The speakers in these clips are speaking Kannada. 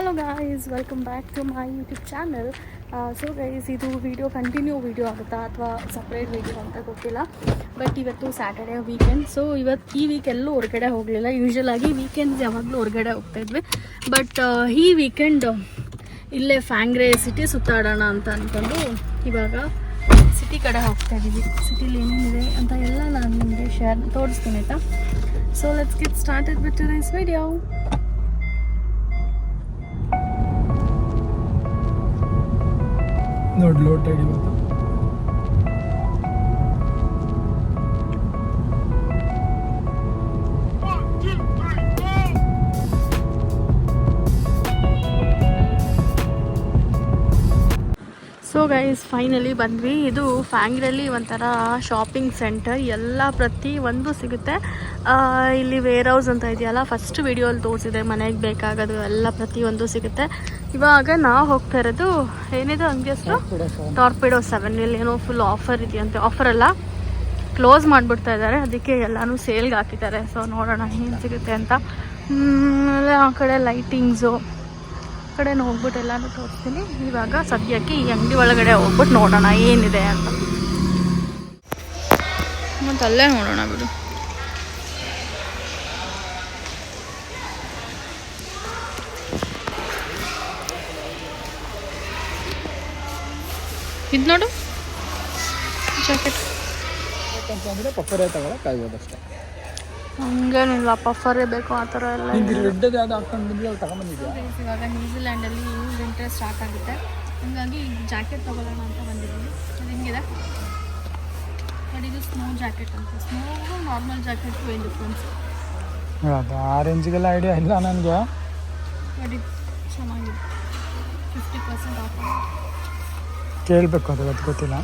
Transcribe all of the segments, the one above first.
Hello guys, welcome back to my YouTube channel. So guys, ಇದು ವಿಡಿಯೋ ಕಂಟಿನ್ಯೂ ವಿಡಿಯೋ ಆಗುತ್ತಾ ಅಥವಾ ಸಪ್ರೇಟ್ ವಿಡಿಯೋ ಅಂತ ಗೊತ್ತಿಲ್ಲ. ಬಟ್ ಇವತ್ತು ಸ್ಯಾಟರ್ಡೇ ವೀಕೆಂಡ್. ಸೊ ಈ ವೀಕ್ ಎಲ್ಲೂ ಹೊರಗಡೆ ಹೋಗಲಿಲ್ಲ. ಯೂಶ್ವಲ್ ಆಗಿ ವೀಕೆಂಡ್ಸ್ ಯಾವಾಗಲೂ ಹೊರಗಡೆ ಹೋಗ್ತಾಯಿದ್ವಿ. ಬಟ್ ಈ ವೀಕೆಂಡ್ ಇಲ್ಲೇ ಫ್ಯಾಂಗ್ರೆ ಸಿಟಿ ಸುತ್ತಾಡೋಣ ಅಂತ ಅಂದ್ಕೊಂಡು ಇವಾಗ ಸಿಟಿ ಕಡೆ ಹೋಗ್ತಾ ಇದ್ದೀವಿ. ಸಿಟಿಲಿ ಏನೇನಿದೆ ಅಂತ ಎಲ್ಲ ನಾನು ನಿಮಗೆ ತೋರಿಸ್ತೀನಿ ಆಯಿತಾ. So let's get started with today's video. ನೋಡಿ ಲೋಡ್ ಟೈಡ್ ಇವತ್ತು. ಸೊ ಗೈಸ್, ಫೈನಲಿ ಬಂದ್ವಿ. ಇದು ಫ್ಯಾಂಗ್ರಲ್ಲಿ ಒಂಥರ ಶಾಪಿಂಗ್ ಸೆಂಟರ್. ಎಲ್ಲ ಪ್ರತಿ ಒಂದು ಸಿಗುತ್ತೆ. ಇಲ್ಲಿ ವೇರ್ ಹೌಸ್ ಅಂತ ಇದೆಯಲ್ಲ, ಫಸ್ಟ್ ವಿಡಿಯೋಲ್ಲಿ ತೋರಿಸಿದೆ. ಮನೆಗೆ ಬೇಕಾಗೋದು ಎಲ್ಲ ಪ್ರತಿಯೊಂದು ಸಿಗುತ್ತೆ. ಇವಾಗ ನಾವು ಹೋಗ್ತಾ ಇರೋದು ಏನಿದೆ ಹಂಗೆ ಹೆಸರು, ಟಾರ್ಪಿಡೋ 7. ಇಲ್ಲಿ ಏನೋ ಫುಲ್ ಆಫರ್ ಇದೆಯಂತೆ. ಆಫರ್ ಎಲ್ಲ ಕ್ಲೋಸ್ ಮಾಡಿಬಿಡ್ತಾ ಇದ್ದಾರೆ, ಅದಕ್ಕೆ ಎಲ್ಲನೂ ಸೇಲ್ಗೆ ಹಾಕಿದ್ದಾರೆ. ಸೊ ನೋಡೋಣ ಏನು ಸಿಗುತ್ತೆ ಅಂತ. ಆಮೇಲೆ ಆ ಕಡೆ ಲೈಟಿಂಗ್ಸು ಕಡೆ ಹೋಗ್ಬಿಟ್ಟು ಎಲ್ಲನೂ ತೋರಿಸ್ತೀನಿ. ಇವಾಗ ಸದ್ಯಕ್ಕೆ ಈ ಅಂಗಡಿ ಒಳಗಡೆ ಹೋಗ್ಬಿಟ್ಟು ನೋಡೋಣ ಏನಿದೆ ಅಂತ. ಮತ್ತು ಅಲ್ಲೇ ನೋಡೋಣ ಬಿಡು. ಇದು ನೋಡು, ಜಾಕೆಟ್ ಅಂತಂದ್ರೆ ಪಫರೇ ತಗೊಳಕ್ಕಾಗ್ಬೋದು ಅಷ್ಟೇ. ಹಂಗೇನಿಲ್ಲ, ಪಫರೇ ಬೇಕು ಆ ಥರ ಎಲ್ಲ. ರೆಡ್ಡದು ಯಾವ್ದು ಹಾಕೊಂಡು ಬಂದಿಲ್ಲ, ಅಲ್ಲಿ ತಗೊಂಡ್ಬಂದಿದ್ಯಾ? ಇವಾಗ ನ್ಯೂಜಿಲ್ಯಾಂಡಲ್ಲಿ ವಿಂಟರ್ ಸ್ಟಾರ್ಟ್ ಆಗುತ್ತೆ, ಹಂಗಾಗಿ ಜಾಕೆಟ್ ತೊಗೊಳ್ಳೋಣ ಅಂತ ಬಂದಿದ್ದೀವಿ. ಅದು ಹಿಂಗಿದೆ. ಬಟ್ ಇದು ಸ್ನೋ ಜಾಕೆಟ್ ಅಂತ. ಸ್ನೋಗೂ ನಾರ್ಮಲ್ ಜಾಕೆಟ್ಗೂ ಏನು ಡಿಫ್ರೆನ್ಸ್? ಅದು ಆ ರೇಂಜಿಗೆಲ್ಲ ಐಡಿಯಾ ಇಲ್ಲ ನನಗೆ. ಬಟ್ ಇದು ಚೆನ್ನಾಗಿದೆ. 50% ಆಫರ್. ಕೇಳಬೇಕು, ಅದು ಗೊತ್ತಿಲ್ಲ.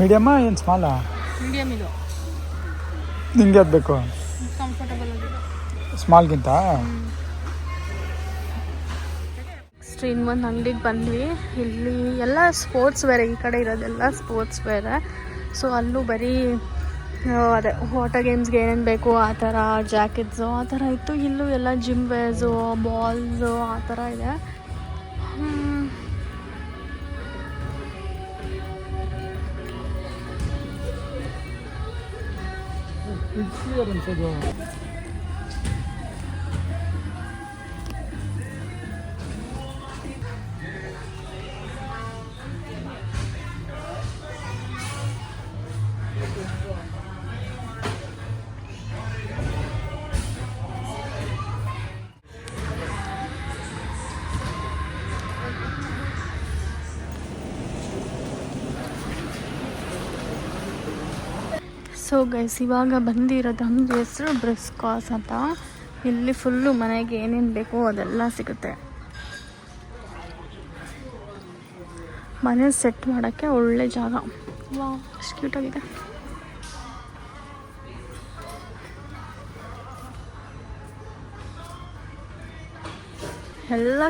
ಮೀಡಿಯಮ್ಮಾ ಏನು ಸ್ಮಾಲಾ? ಮೀಡಿಯಮ್ ಇದು. ನಿಂಗೆ ಅದು ಬೇಕು? ಕಂಫರ್ಟಬಲ್ ಆಗಿದೆ ಸ್ಮಾಲ್ಗಿಂತ. ಇನ್ನೊಂದು ಅಂಗಡಿಗೆ ಬಂದ್ವಿ. ಇಲ್ಲಿ ಎಲ್ಲ ಸ್ಪೋರ್ಟ್ಸ್ ವೇರ್, ಈ ಕಡೆ ಇರೋದೆಲ್ಲ ಸ್ಪೋರ್ಟ್ಸ್ ವೇರ್. ಸೊ ಅಲ್ಲೂ ಬರೀ ಅದೇ ವಾಟರ್ ಗೇಮ್ಸ್ಗೆ ಏನೇನು ಬೇಕು ಆ ಥರ ಜಾಕೆಟ್ಸು ಆ ಥರ ಇತ್ತು. ಇಲ್ಲೂ ಎಲ್ಲ ಜಿಮ್ ವೇರ್ಸು, ಬಾಲ್ಸು ಆ ಥರ ಇದೆ. ಸೊ ಗೈಸ್, ಇವಾಗ ಬಂದಿರೋದು ಅಂಗಡಿ ಹೆಸರು ಬ್ರಿಸ್ಕಾಸ್ ಅಂತ. ಇಲ್ಲಿ ಫುಲ್ಲು ಮನೆಗೆ ಏನೇನು ಬೇಕೋ ಅದೆಲ್ಲ ಸಿಗುತ್ತೆ. ಮನೆ ಸೆಟ್ ಮಾಡೋಕ್ಕೆ ಒಳ್ಳೆ ಜಾಗ. ವಾವ್, ಎಷ್ಟು ಕ್ಯೂಟಾಗಿದೆ. ಎಲ್ಲ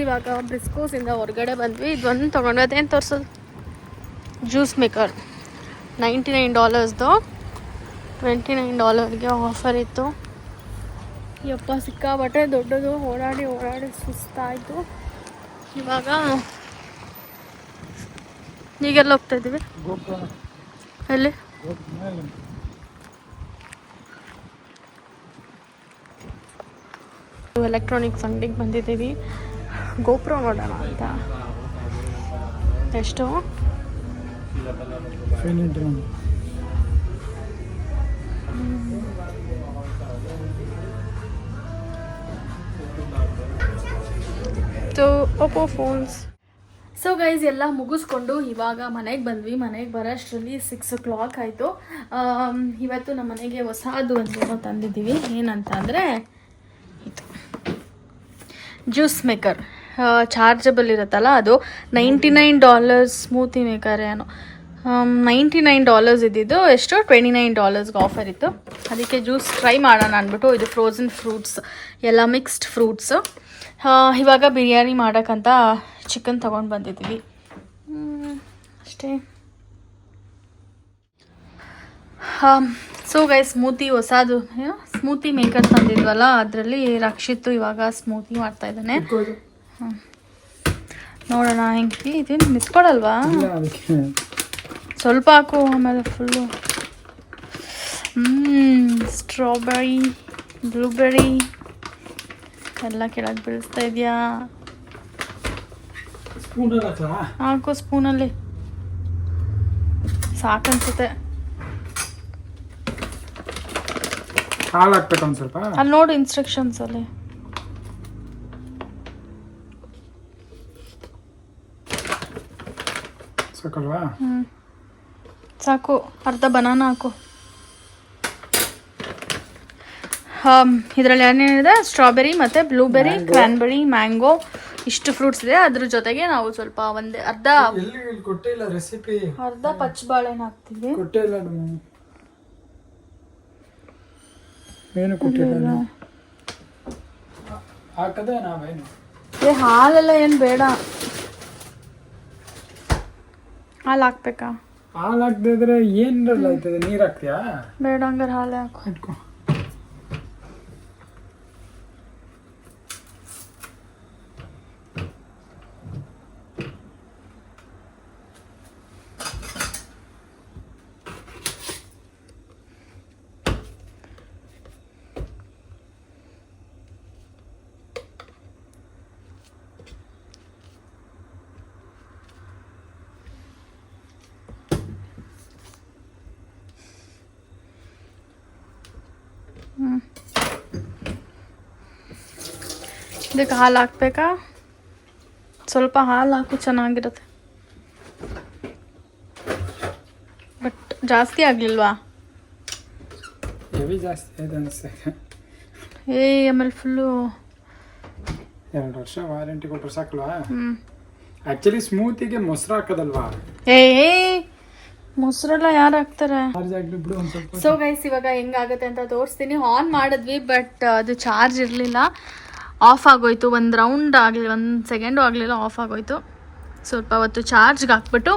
ಇವಾಗ ಬ್ರಿಸ್ಕೋಸಿಂದ ಹೊರಗಡೆ ಬಂದ್ವಿ. ಇದೊಂದು ತೊಗೊಂಡು ಅದೇನು ತೋರಿಸೋದು, ಜ್ಯೂಸ್ ಮೇಕರ್ $99 $29ಗೆ ಆಫರ್ ಇತ್ತು. ಯಪ್ಪ ಸಿಕ್ಕಾಬಟ್ಟೆ ದೊಡ್ಡದು, ಓಡಾಡಿ ಸುಸ್ತಾಯಿತು. ಇವಾಗ ಈಗೆಲ್ಲ ಹೋಗ್ತಾ ಇದ್ದೀವಿ, ಎಲ್ಲಿ ಎಲೆಕ್ಟ್ರಾನಿಕ್ಸ್ ಅಂಗಡಿಗೆ ಬಂದಿದ್ದೀವಿ. ಗೋಪ್ರೋ ನೋಡೋಣ ಅಂತ. ಎಷ್ಟು? Oppo phones. ಸೊ ಗೈಸ್ ಎಲ್ಲ ಮುಗಿಸ್ಕೊಂಡು ಇವಾಗ ಮನೆಗೆ ಬಂದ್ವಿ. ಮನೆಗೆ ಬರೋಷ್ಟರಲ್ಲಿ 6 o'clock ಆಯಿತು. ಇವತ್ತು ನಮ್ಮ ಮನೆಗೆ ಹೊಸದು ಒಂದೇನೋ ತಂದಿದ್ದೀವಿ. ಏನಂತ ಅಂದರೆ ಇದು ಜ್ಯೂಸ್ ಮೇಕರ್, ಚಾರ್ಜಬಲ್ ಇರುತ್ತಲ್ಲ ಅದು. $99 ಸ್ಮೂತಿ ಮೇಕರ್ ಏನೋ, $99 ಇದ್ದಿದ್ದು ಎಷ್ಟು $29ಗೆ ಆಫರ್ ಇತ್ತು. ಅದಕ್ಕೆ ಜ್ಯೂಸ್ ಟ್ರೈ ಮಾಡೋಣ ಅಂದ್ಬಿಟ್ಟು, ಇದು ಫ್ರೋಝನ್ ಫ್ರೂಟ್ಸ್ ಎಲ್ಲ ಮಿಕ್ಸ್ಡ್ ಫ್ರೂಟ್ಸು. ಇವಾಗ ಬಿರಿಯಾನಿ ಮಾಡೋಕ್ಕಂತ ಚಿಕನ್ ತೊಗೊಂಡು ಬಂದಿದ್ದೀವಿ ಅಷ್ಟೇ. ಸೊ ಗೈಸ್ ಸ್ಮೂತಿ ಹೊಸದು ಸ್ಮೂತಿ ಮೇಕರ್ ತಂದಿದ್ವಲ್ಲ, ಅದರಲ್ಲಿ ರಕ್ಷಿತ್ತು ಇವಾಗ ಸ್ಮೂತಿ ಮಾಡ್ತಾ ಇದ್ದಾನೆ. ನೋಡೋಣ ಹೆಂಗೆ ಇದೇನು ನಿಂತ್ಕೊಳಲ್ವಾ? ಸ್ವಲ್ಪ ಹಾಕು, ಆಮೇಲೆ ಫುಲ್ಲು ಸ್ಟ್ರಾಬೆರಿ ಬ್ಲೂಬೆರಿ ಎಲ್ಲ ಕೆಳಗೆ ಬೀಳಿಸ್ತಾ ಇದೆಯಾ? ಹಾಕು ಸ್ಪೂನಲ್ಲಿ, ಸಾಕನ್ಸುತ್ತೆ. ಹಾಲು ಹಾಕ್ಬೇಕು ಒಂದು ಸ್ವಲ್ಪ. ಅಲ್ಲಿ ನೋಡು ಇನ್ಸ್ಟ್ರಕ್ಷನ್ಸ್ ಅಲ್ಲಿ. ಸಾಕಲ್ವಾ? ಸಾಕು. ಅರ್ಧ ಬನಾನ ಹಾಕು. ಇದರಲ್ಲಿ ಏನೇನಿದೆ, ಸ್ಟ್ರಾಬೆರಿ ಮತ್ತು ಬ್ಲೂಬೆರಿ, ಕ್ರ್ಯಾನ್ಬೆರಿ, ಮ್ಯಾಂಗೋ, ಇಷ್ಟು ಫ್ರೂಟ್ಸ್ ಇದೆ. ಅದ್ರ ಜೊತೆಗೆ ನಾವು ಸ್ವಲ್ಪ ಅರ್ಧ ಪಚ್ಚಬಾಳೆಹಣ್ಣು ಹಾಕ್ತೀವಿ. ಹಾಲೆಲ್ಲ ಏನು ಬೇಡ. ಹಾಲು ಹಾಕ್ಬೇಕಾ? ಹಾಲು ಹಾಕ್ದಿದ್ರೆ ಏನ್ರಲ್ಲ ಆಯ್ತದೆ, ನೀರು ಹಾಕ್ತೀಯಾ? ಬೇಡ, ಹಂಗಾರೆ ಹಾಲೇ ಹಾಕು. ಇದಕ್ಕೆ ಹಾಲು ಹಾಕ್ಬೇಕಾ? ಸ್ವಲ್ಪ ಹಾಲು ಹಾಕು, ಚೆನ್ನಾಗಿರುತ್ತೆ. ಬಟ್ ಜಾಸ್ತಿ ಆಗಲಿಲ್ವಾ? ಆಮೇಲೆ ಫುಲ್ಲು 2 ವರ್ಷ ವಾರಂಟಿ ಕೊಟ್ಟರು ಸಾಕಲ್ವಾ? ಆಕ್ಚುಲಿ ಸ್ಮೂತಿಗೆ ಮೊಸರು ಹಾಕೋದಲ್ವಾ? ಮೊಸರೆಲ್ಲ ಯಾರು ಹಾಕ್ತಾರೆ? ಸೊ ಗೈಸ್ ಇವಾಗ ಹೆಂಗಾಗುತ್ತೆ ಅಂತ ತೋರಿಸ್ತೀನಿ. ಆನ್ ಮಾಡಿದ್ವಿ, ಬಟ್ ಅದು ಚಾರ್ಜ್ ಇರಲಿಲ್ಲ, ಆಫ್ ಆಗೋಯ್ತು. ಒಂದು ರೌಂಡ್ ಆಗಲಿಲ್ಲ, 1 ಸೆಕೆಂಡು ಆಗಲಿಲ್ಲ, ಆಫ್ ಆಗೋಯ್ತು. ಸ್ವಲ್ಪ ಹೊತ್ತು ಚಾರ್ಜ್ಗೆ ಹಾಕ್ಬಿಟ್ಟು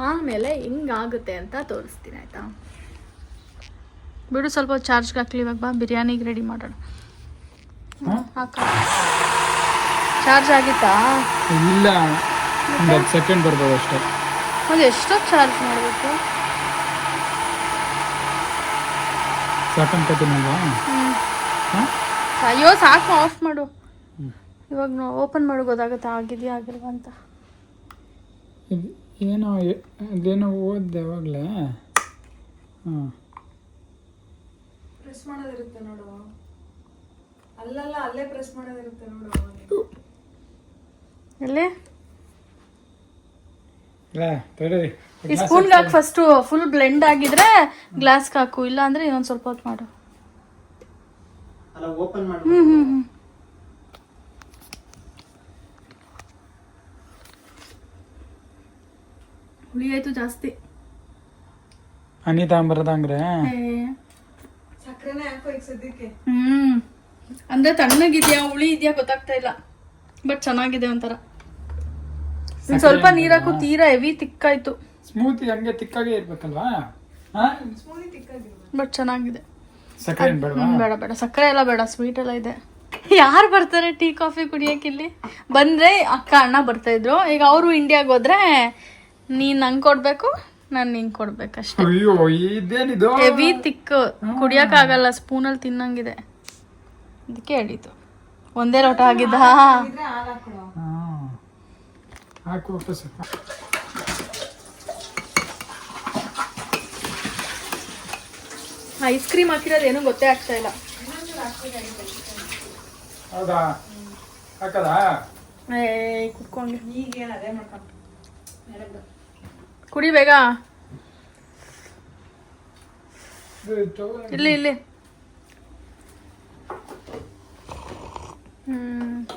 ಆಮೇಲೆ ಹೆಂಗಾಗುತ್ತೆ ಅಂತ ತೋರಿಸ್ತೀನಿ, ಆಯಿತಾ? ಬಿಡು, ಸ್ವಲ್ಪ ಹೊತ್ತು ಚಾರ್ಜ್ಗೆ ಹಾಕ್ಲಿ. ಇವಾಗ ಬಾ, ಬಿರಿಯಾನಿಗೆ ರೆಡಿ ಮಾಡೋಣ. ಹಾಕ. ಚಾರ್ಜ್ ಆಗಿತ್ತಾ? ಇಲ್ಲ, 1 ಸೆಕೆಂಡ್ ಬರ್ಬೋದು ಅಷ್ಟೇ. ಅದು ಎಷ್ಟೊತ್ತು ಚಾರ್ಜ್ ಮಾಡಬೇಕು? ಸಾಕಂತೀನಲ್ವಾ? ಅಯ್ಯೋ ಸಾಕು, ಆಫ್ ಮಾಡು. ಇವಾಗ ನಾವು ಓಪನ್ ಮಾಡಿ ಗೊತ್ತಾಗುತ್ತೆ ಆಗಿದೆಯಾ ಆಗಿಲ್ವಾ ಅಂತ. ಅದೇನೋ ಓದ್ದೆ ಯಾವಾಗಲೇ. ಪ್ರೆಸ್ ಮಾಡೋದಿರುತ್ತೆ ನೋಡು. ಅಲ್ಲೇ ಪ್ರೆಸ್ ಮಾಡೋದಿರುತ್ತೆ ನೋಡು. ಎಲ್ಲಿ? ಈ ಸ್ಪೂನ್ಗೆ ಹಾಕಿ ಫಸ್ಟು ಫುಲ್ ಬ್ಲೆಂಡ್ ಆಗಿದ್ರೆ ಗ್ಲಾಸ್ಗೆ ಹಾಕು, ಇಲ್ಲ ಅಂದ್ರೆ ಇನ್ನೊಂದು ಸ್ವಲ್ಪ ಹೊತ್ತು ಮಾಡು. ಹುಳಿ ಆಯ್ತು ಜಾಸ್ತಿ. ಹನಿ ತಗೊಂಬರದಂಗ್ರೆ ಸಕ್ಕರೆನೇ ಹಾಕೋ ಈಗ ಸದ್ಯಕ್ಕೆ. ಅಂದ್ರೆ ತಣ್ಣಗಿದ್ಯಾ ಹುಳಿ ಇದೆಯಾ ಗೊತ್ತಾಗ್ತಾ ಇಲ್ಲ. ಬಟ್ ಚೆನ್ನಾಗಿದೆ ಒಂಥರ. ಸ್ವಲ್ಪ ನೀರಾಕು ತೀರಾ ಹೆವಿ ತಿಕ್ಕಾಯ್ತು. ಸ್ಮೂತಿ ಹಂಗೆ ತಿಕ್ಕಾಗೆ ಇರ್ಬೇಕಲ್ವಾ? ಬಟ್ ಚೆನ್ನಾಗಿದೆ. ಸಕ್ಕರೆ ಏನ್ ಬೇಡವಾ? ಬೇಡ ಬೇಡ, ಸಕ್ಕರೆ ಎಲ್ಲ ಬೇಡ, ಸ್ವೀಟ್ ಎಲ್ಲ ಇದೆ. ಯಾರು ಬರ್ತಾರೆ ಟೀ ಕಾಫಿ ಕುಡಿಯಕ್ಕೆ ಇಲ್ಲಿ? ಬಂದ್ರೆ ಅಕ್ಕ ಅಣ್ಣ ಬರ್ತಾ ಇದ್ರು. ಈಗ ಅವರು ಇಂಡಿಯಾಗೆ ಹೋದ್ರೆ ನೀನ್ ನಂಗೆ ಕೊಡ್ಬೇಕು, ನಾನು ನಿಂಗೆ ಕೊಡ್ಬೇಕಷ್ಟೇ. ಅಯ್ಯೋ ಇದೇನಿದು? ಹೆವಿ ತಿಕ್ಕು, ಕುಡಿಯೋಕ್ಕಾಗಲ್ಲ, ಸ್ಪೂನಲ್ಲಿ ತಿನ್ನಂಗಿದೆ. ಅದಕ್ಕೆ ಹೇಳಿತು. ಒಂದೇ ಲೋಟ ಆಗಿದ್ದ. ಹಾಕು ವಾಪಸ್. ಐಸ್ ಕ್ರೀಮ್ ಹಾಕಿರೋದು ಏನೂ ಗೊತ್ತೇ ಆಗ್ತಾ ಇಲ್ಲ. ಹೌದಾ? ಹಾಕದಾ? ಕುತ್ಕೊಂಡು ಕುಡಿ ಬೇಗ. ಇಲ್ಲಿ ಇಲ್ಲಿ.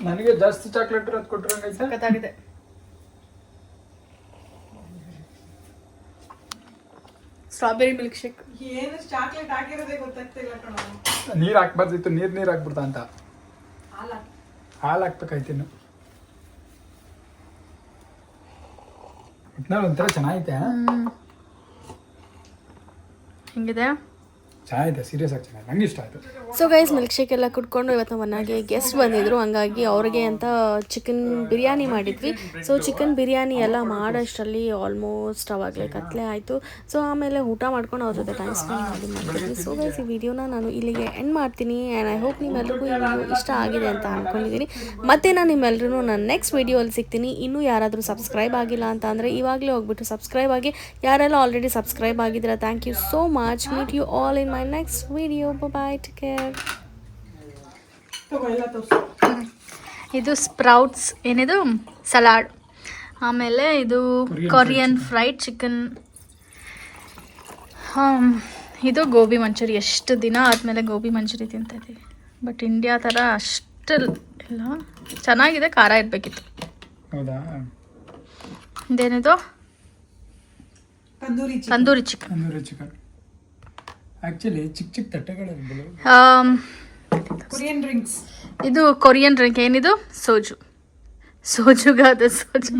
ನನಗೆ ಜಾಸ್ತಿ ಚಾಕ್ಲೇಟ್ ಇರೋದು ಕೊಟ್ಟರೆ ಸಖತ್ತಾಗಿದೆ. Strawberry milk shake. ಏನು ಚಾಕ್ಲೇಟ್ ಹಾಕಿರೋದೇ ಗೊತ್ತಾಗ್ತಿಲ್ಲ ಕಣ. ನೀರು ಹಾಕ್ಬಾರ್ದಿತ್ತು, ನೀರು ಹಾಕ್ಬಿಡ್ತಾ ಅಂತ. ಹಾಲು ಹಾಕ್ಬೇಕಾಯ್ತಿನ್ನು. ಒಟ್ನಲ್ಲಿ ಒಂಥರ ಚೆನ್ನಾಗೈತೆ. ಹೆಂಗಿದೆ? ಚೆನ್ನಾಗಿದೆ, ಸೀರಿಯಸ್ ಆಗಿ ಚೆನ್ನಾಗಿದೆ, ನಂಗೆ ಇಷ್ಟ ಆಯಿತು. ಸೊ ಗೈಸ್, ಮಿಲ್ಕ್ ಶೇಕ್ ಎಲ್ಲ ಕುಡ್ಕೊಂಡು ಇವತ್ತು ಮನೆಗೆ ಗೆಸ್ಟ್ ಬಂದಿದ್ರು. ಹಂಗಾಗಿ ಅವ್ರಿಗೆ ಅಂತ ಚಿಕನ್ ಬಿರಿಯಾನಿ ಮಾಡಿದ್ವಿ. ಸೊ ಚಿಕನ್ ಬಿರಿಯಾನಿ ಎಲ್ಲ ಮಾಡೋಷ್ಟರಲ್ಲಿ ಆಲ್ಮೋಸ್ಟ್ ಅವಾಗಲೇ ಕತ್ಲೆ ಆಯಿತು. ಸೊ ಆಮೇಲೆ ಊಟ ಮಾಡ್ಕೊಂಡು ಅವ್ರ ಜೊತೆ ಟೈಮ್ ಸ್ಪೆಂಡ್ ಮಾಡಿದ್ವಿ. ಸೊ ಗೈಸ್, ಈ ವಿಡಿಯೋನ ನಾನು ಇಲ್ಲಿಗೆ ಎಂಡ್ ಮಾಡ್ತೀನಿ. ಆ್ಯಂಡ್ ಐ ಹೋಪ್ ನಿಮ್ಮೆಲ್ರಿಗೂ ಈ ವಿಡಿಯೋ ಇಷ್ಟ ಆಗಿದೆ ಅಂತ ಅಂದ್ಕೊಂಡಿದ್ದೀನಿ. ಮತ್ತೆ ನಾನು ನಿಮ್ಮೆಲ್ಲರೂ ನಾನು ನೆಕ್ಸ್ಟ್ ವಿಡಿಯೋಲ್ಲಿ ಸಿಗ್ತೀನಿ. ಇನ್ನೂ ಯಾರಾದರೂ ಸಬ್ಸ್ಕ್ರೈಬ್ ಆಗಿಲ್ಲ ಅಂತ ಅಂದರೆ ಇವಾಗಲೇ ಹೋಗ್ಬಿಟ್ಟು ಸಬ್ಸ್ಕ್ರೈಬ್ ಆಗಿ. ಯಾರೆಲ್ಲ ಆಲ್ರೆಡಿ ಸಬ್ಸ್ಕ್ರೈಬ್ ಆಗಿದ್ದೀರಾ, thank you so much. Meet you all in my next video. Bye, take care. ಇದು ಸ್ಪ್ರೌಟ್ಸ್, ಏನಿದು ಸಲಾಡ್. ಆಮೇಲೆ ಇದು ಕೊರಿಯನ್ ಫ್ರೈಡ್ ಚಿಕನ್. ಇದು ಗೋಬಿ ಮಂಚೂರಿ. ಎಷ್ಟು ದಿನ ಆದಮೇಲೆ ಗೋಬಿ ಮಂಚೂರಿ ತಿಂತಾಯಿದ್ದೀವಿ. ಬಟ್ ಇಂಡಿಯಾ ಥರ ಅಷ್ಟು ಇಲ್ಲ, ಚೆನ್ನಾಗಿದೆ, ಖಾರ ಇರಬೇಕಿತ್ತು. ಹೌದಾ? ಇದೇನಿದು? Tandoori chicken. Tandoori chicken. Actually ಚಿಕ್ಕ ಚಿಕ್ಕ ತಟ್ಟೆಗಳಿರ್ಬೋದು. Korean drinks. ಇದು ಕೊರಿಯನ್ ಡ್ರಿಂಕ್. ಏನಿದು? ಸೋಜುಗಾದ ಸೋಜು.